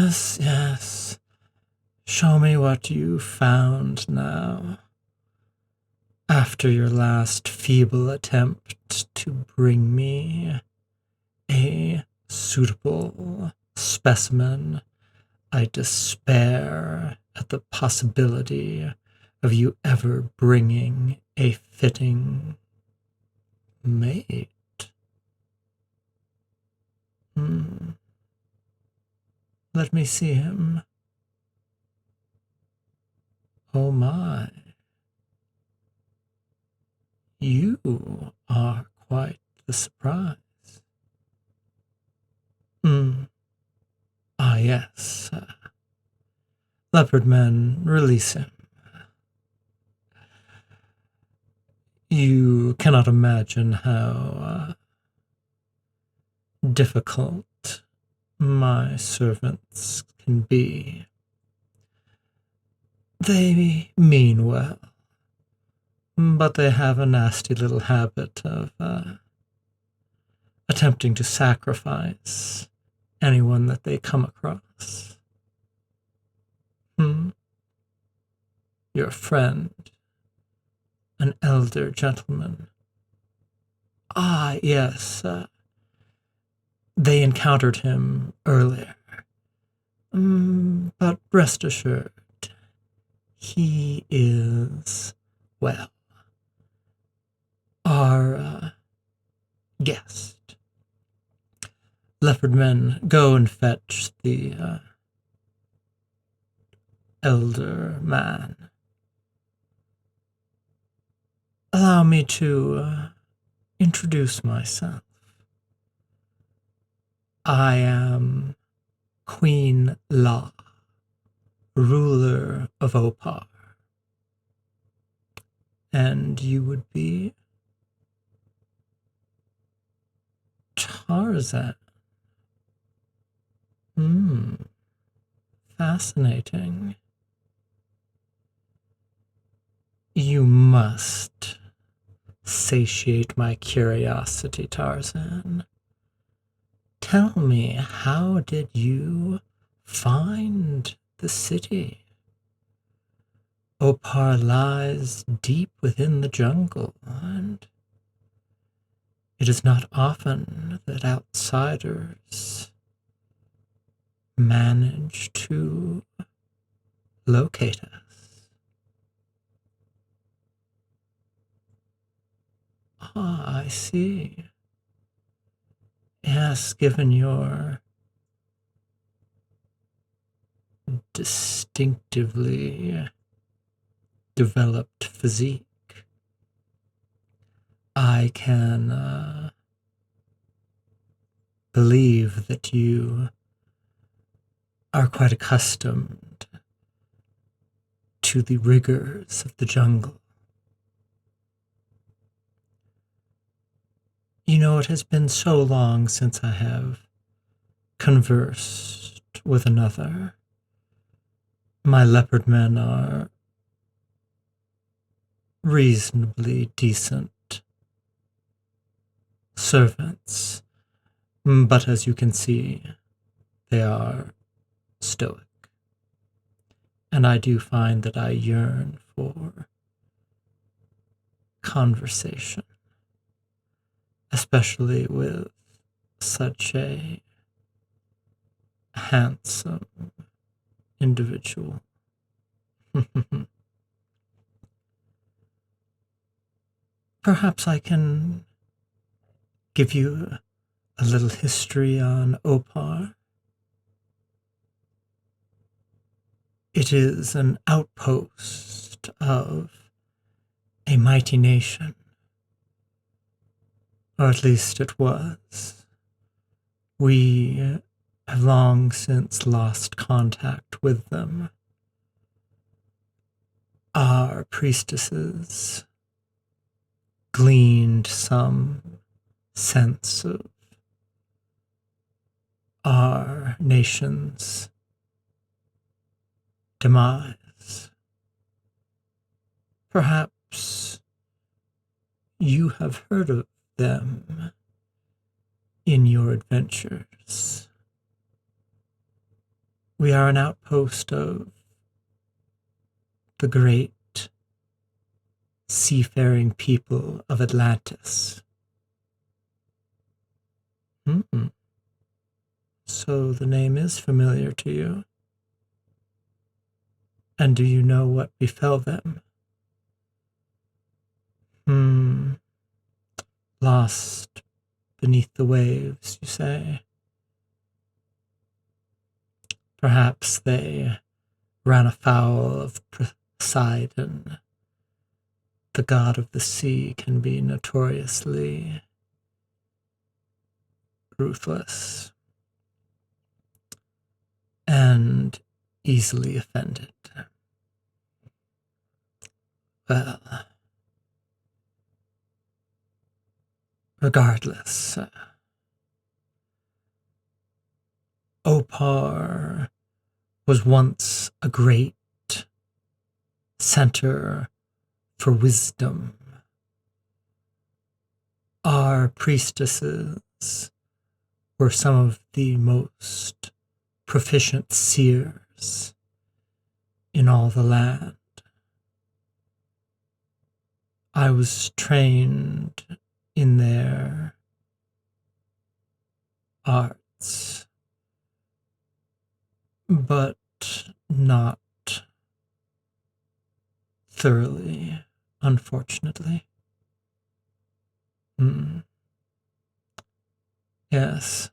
Yes, yes. Show me what you found now. After your last feeble attempt to bring me a suitable specimen, I despair at the possibility of you ever bringing a fitting mate. Let me see him. Oh my. You are quite the surprise. Ah, yes. Leopard men, release him. You cannot imagine how difficult my servants can be. They mean well, but they have a nasty little habit of attempting to sacrifice anyone that they come across. Your friend, an elder gentleman. Ah, yes, they encountered him earlier. But rest assured, he is, well, our guest. Leopard men, go and fetch the elder man. Allow me to introduce myself. I am Queen La, ruler of Opar. And you would be Tarzan. Fascinating. You must satiate my curiosity, Tarzan. Tell me, how did you find the city? Opar lies deep within the jungle, and it is not often that outsiders manage to locate us. Ah, I see. Yes, given your distinctively developed physique, I can believe that you are quite accustomed to the rigors of the jungle. You know, it has been so long since I have conversed with another. My leopard men are reasonably decent servants, but as you can see, they are stoic. And I do find that I yearn for conversation, especially with such a handsome individual. Perhaps I can give you a little history on Opar. It is an outpost of a mighty nation, or at least it was. We have long since lost contact with them. Our priestesses gleaned some sense of our nation's demise. Perhaps you have heard of them in your adventures. We are an outpost of the great seafaring people of Atlantis. So the name is familiar to you. And do you know what befell them? Lost beneath the waves, you say? Perhaps they ran afoul of Poseidon. The god of the sea can be notoriously ruthless and easily offended. Well, regardless, Opar was once a great center for wisdom. Our priestesses were some of the most proficient seers in all the land. I was trained in their arts, but not thoroughly, unfortunately. Yes.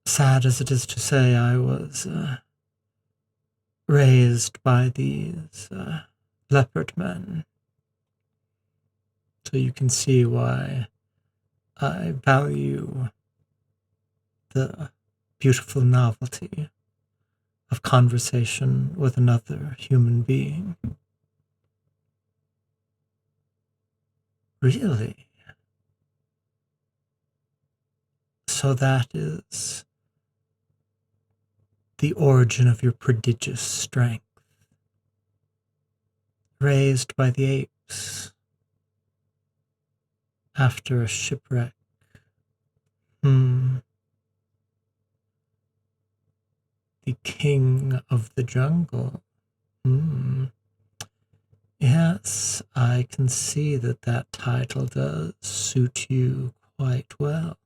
Sad as it is to say, I was raised by these leopard men. So you can see why I value the beautiful novelty of conversation with another human being. Really? So that is the origin of your prodigious strength. Raised by the apes after a shipwreck. The king of the jungle. Yes, I can see that that title does suit you quite well.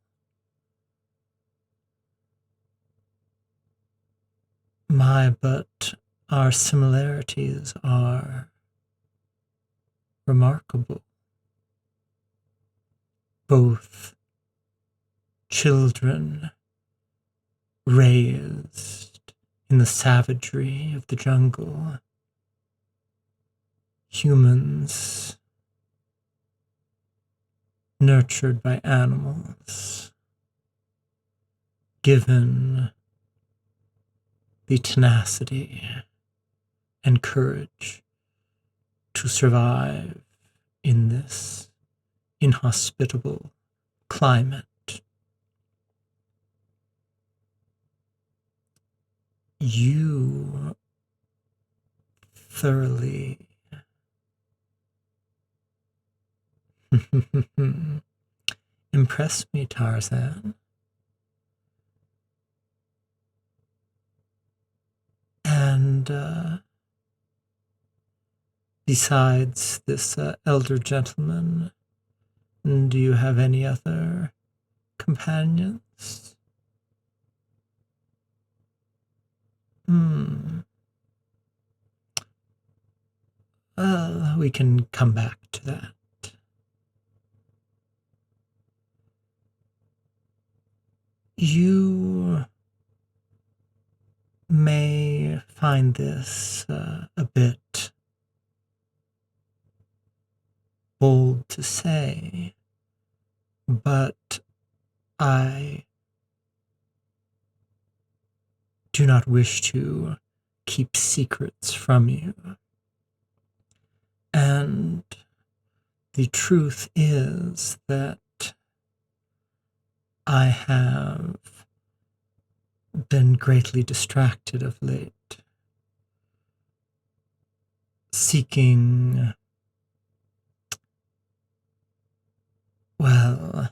But our similarities are remarkable. Both children raised in the savagery of the jungle, humans nurtured by animals, given the tenacity and courage to survive in this inhospitable climate. You thoroughly impress me, Tarzan. And besides this elder gentleman, do you have any other companions? Well, we can come back to that. You may find this a bit bold to say, but I do not wish to keep secrets from you. And the truth is that I have been greatly distracted of late, seeking, well,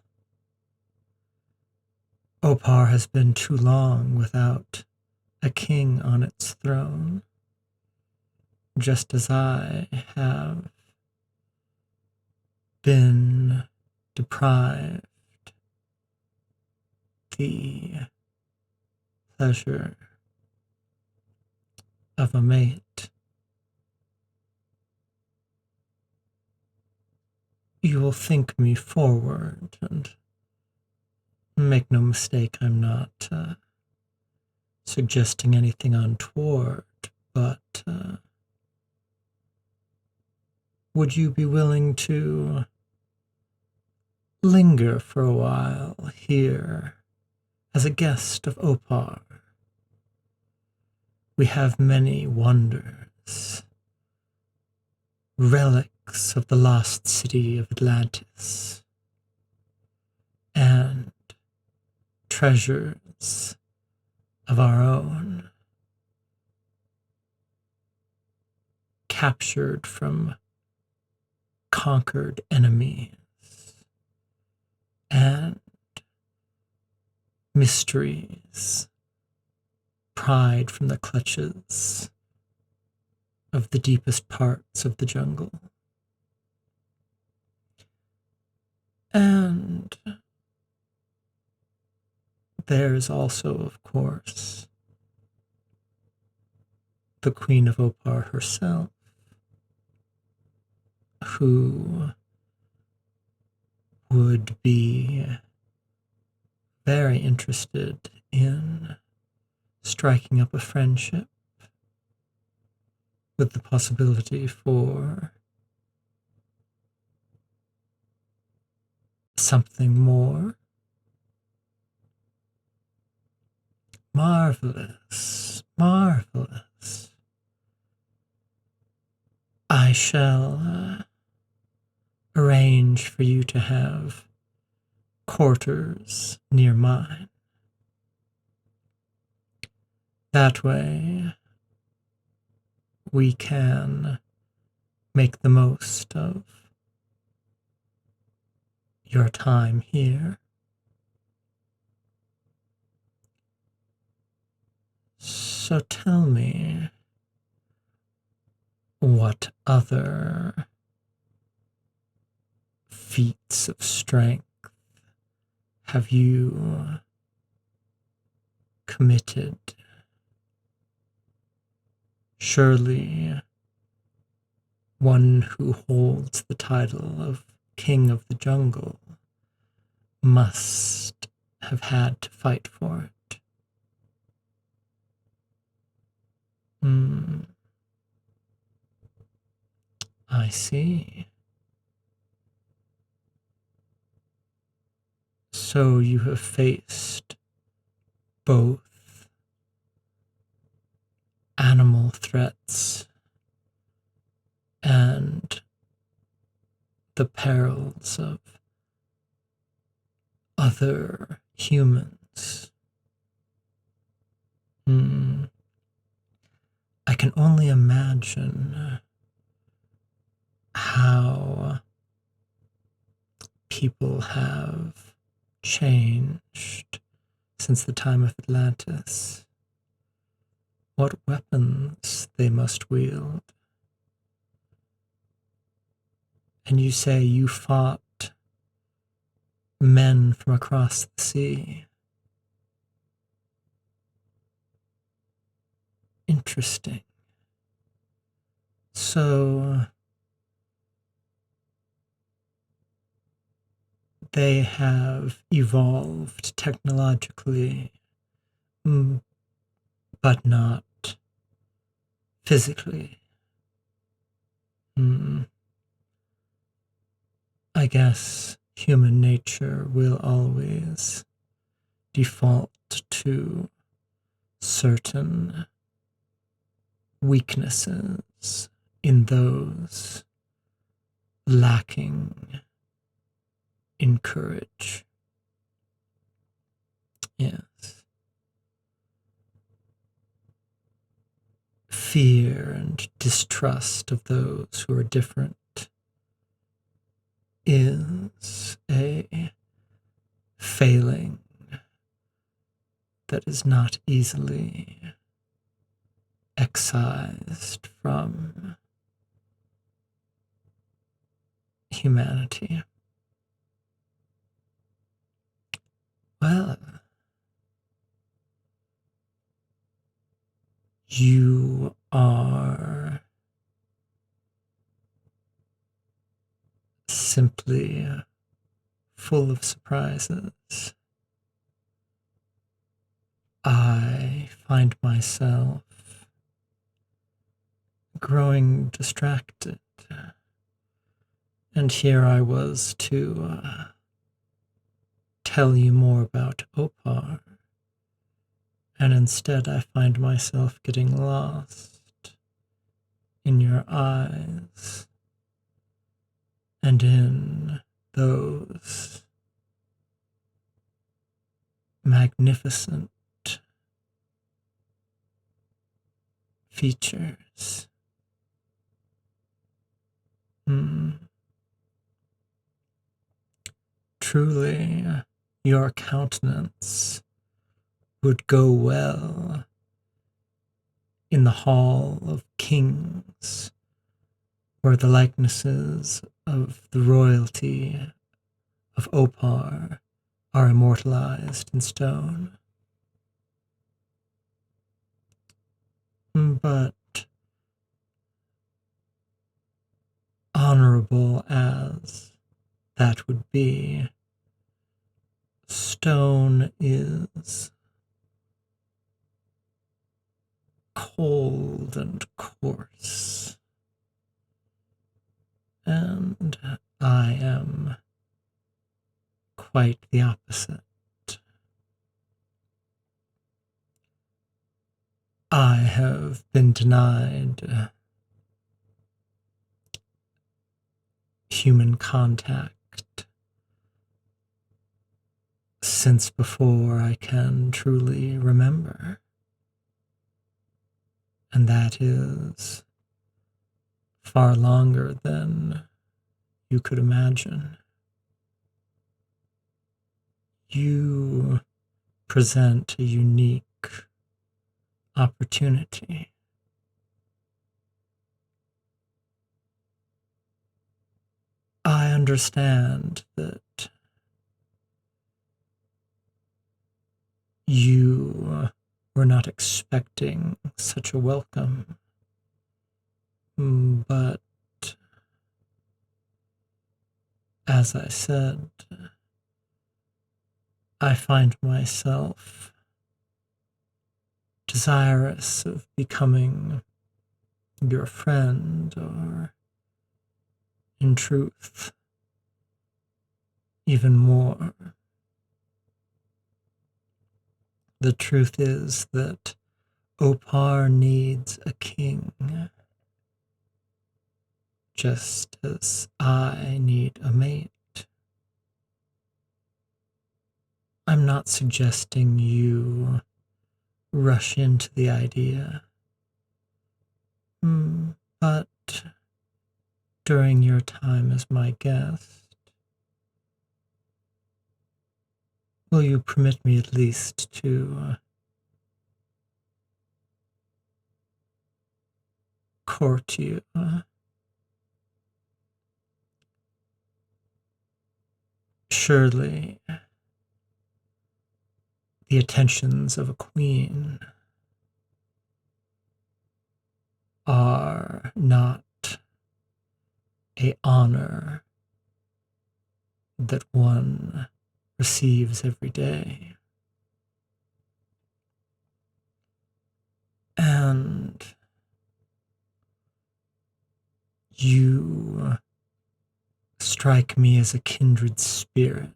Opar has been too long without a king on its throne, just as I have been deprived the pleasure of a mate. You will think me forward, and make no mistake, I'm not suggesting anything untoward, but would you be willing to linger for a while here as a guest of Opar? We have many wonders, relics of the lost city of Atlantis, and treasures of our own, captured from conquered enemies, and mysteries pried from the clutches of the deepest parts of the jungle. And there's also, of course, the Queen of Opar herself, who would be very interested in striking up a friendship with the possibility for something more. Marvelous, marvelous. I shall arrange for you to have quarters near mine. That way, we can make the most of your time here. So tell me, what other feats of strength have you committed? Surely one who holds the title of King of the Jungle must have had to fight for it. I see. So you have faced both animal threats and the perils of other humans. I can only imagine how people have changed since the time of Atlantis. What weapons they must wield. And you say you fought men from across the sea. Interesting. So they have evolved technologically, but not physically. I guess human nature will always default to certain weaknesses in those lacking in courage. Yes. Fear and distrust of those who are different is a failing that is not easily excised from humanity. Well, you are simply full of surprises. I find myself growing distracted, and here I was to tell you more about Opar, and instead I find myself getting lost in your eyes and in those magnificent features. Truly, your countenance would go well in the Hall of Kings, where the likenesses of the royalty of Opar are immortalized in stone. But honorable as that would be, stone is cold and coarse, and I am quite the opposite. I have been denied human contact since before I can truly remember, and that is far longer than you could imagine. You present a unique opportunity. I understand that you were not expecting such a welcome, but as I said, I find myself desirous of becoming your friend, or in truth, even more. The truth is that Opar needs a king, just as I need a mate. I'm not suggesting you rush into the idea, but during your time as my guest, will you permit me at least to court you? Surely the attentions of a queen are not an honor that one receives every day. And you strike me as a kindred spirit.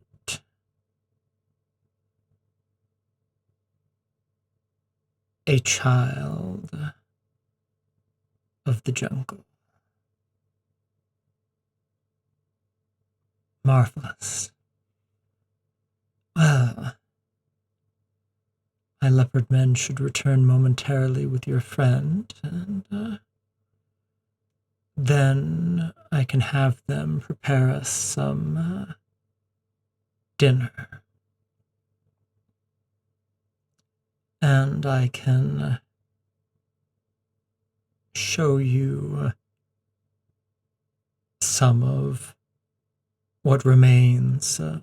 A child of the jungle. Marvelous. Well, my leopard men should return momentarily with your friend, and then I can have them prepare us some dinner. and I can show you some of what remains of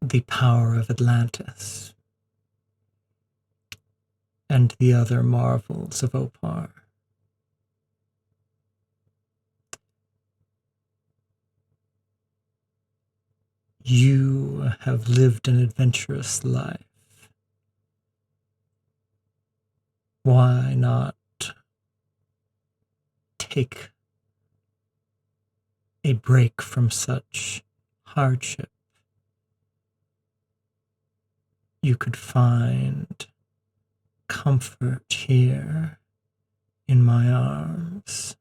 the power of Atlantis and the other marvels of Opar. You have lived an adventurous life. Why not take a break from such hardship? You could find comfort here in my arms.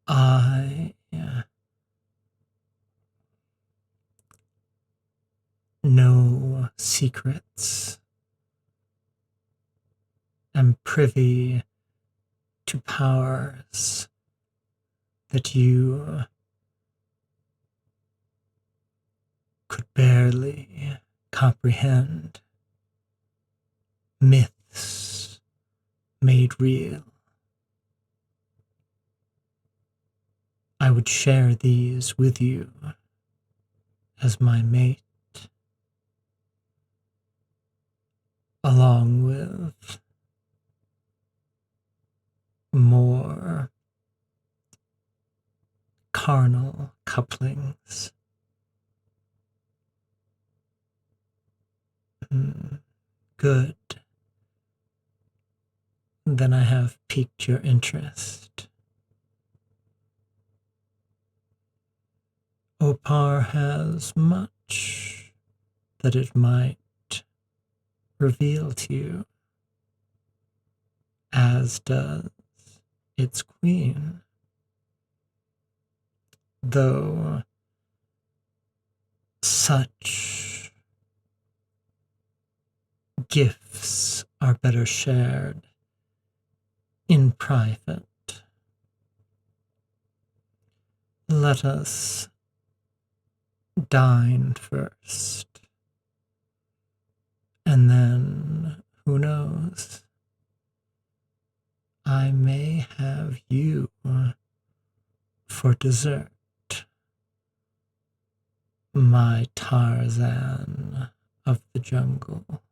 I know secrets, am privy to powers that you could barely comprehend, myths made real. I would share these with you as my mate, along with more carnal couplings. Good. Then I have piqued your interest. Opar has much that it might reveal to you, as does its queen. Though such gifts are better shared in private. Let us dine first, and then, who knows, I may have you for dessert, my Tarzan of the jungle.